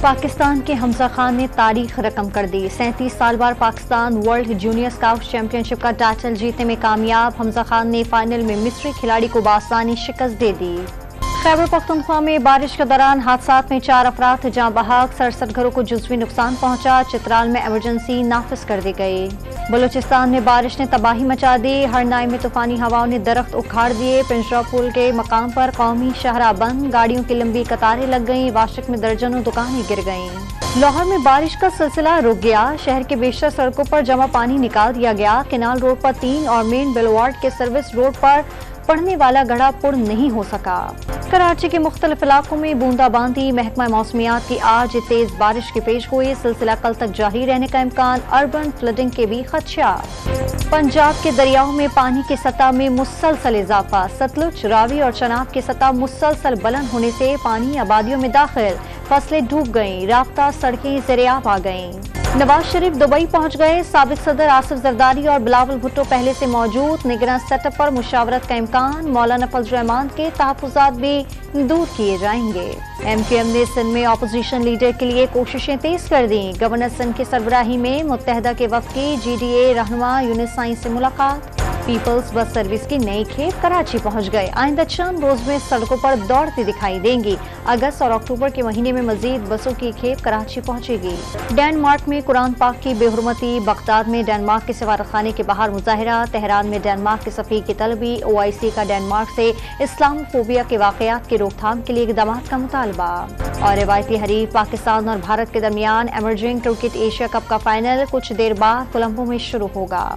پاکستان کے حمزہ خان نے تاریخ رقم کر دی۔ 37 سال بعد Pakistan world junior scout championship کا ٹائٹل جیتنے میں کامیاب۔ حمزہ خان نے فائنل میں مصری کھلاڑی کو بآسانی شکست دے دی۔ خیبر پختونخوا میں بارش کے دوران حادثات میں 4 افراد جاں بحق، 67 گھروں کو جزوی نقصان پہنچا۔ چترال میں ایمرجنسی نافذ کر دی گئی۔ بلوچستان میں بارش نے تباہی مچا دی۔ ہرنائی میں طوفانی ہواؤں نے درخت اکھاڑ دیے۔ پنجرہ پل کے مقام پر قومی شاہراہ بند، گاڑیوں کی لمبی قطاریں لگ گئیں۔ واشک میں درجنوں دکانیں گر گئیں۔ لاہور میں بارش کا سلسلہ رک گیا۔ شہر کے بیشتر سڑکوں پر جمع پانی نکال دیا گیا۔ کینال روڈ پر 3 اور مین بلوارڈ کے سروس روڈ پر پڑنے والا گڑھا پر نہیں ہو سکا۔ کراچی کے مختلف علاقوں میں بوندا باندی۔ محکمہ موسمیات کی آج تیز بارش کی پیش گوئی، سلسلہ کل تک جاری رہنے کا امکان۔ اربن فلڈنگ کے بھی خدشات۔ پنجاب کے دریاؤں میں پانی کی سطح میں مسلسل اضافہ۔ ستلج، راوی اور چناب کی سطح مسلسل بلند ہونے سے پانی آبادیوں میں داخل، فصلیں ڈوب گئیں، رابطہ سڑکیں زیرآب آ گئیں۔ نواز شریف دبئی پہنچ گئے۔ سابق صدر آصف زرداری اور بلاول بھٹو پہلے سے موجود۔ نگراں سیٹ اپ پر مشاورت کا امکان۔ مولانا فضل الرحمان کے تحفظات بھی دور کیے جائیں گے۔ ایم کیو ایم نے سندھ میں اپوزیشن لیڈر کے لیے کوششیں تیز کر دیں۔ گورنر سندھ کی سربراہی میں متحدہ کے وفد کی جی ڈی اے رہنما یونس سائیں سے ملاقات۔ پیپلز بس سروس کی نئی کھیپ کراچی پہنچ گئے۔ آئندہ چند روز میں سڑکوں پر دوڑتی دکھائی دیں گی۔ اگست اور اکتوبر کے مہینے میں مزید بسوں کی کھیپ کراچی پہنچے گی۔ ڈنمارک میں قرآن پاک کی بے حرمتی۔ بغداد میں ڈنمارک کے سفارتخانے کے باہر مظاہرہ۔ تہران میں ڈنمارک کے سفیر کی طلبی۔ OIC کا ڈنمارک سے اسلام فوبیا کے واقعات کی روک تھام کے لیے اقدامات کا مطالبہ۔ اور روایتی حریف پاکستان اور بھارت کے درمیان ایمرجنگ کرکٹ ایشیا کپ کا فائنل کچھ دیر بعد کولمبو میں شروع ہوگا۔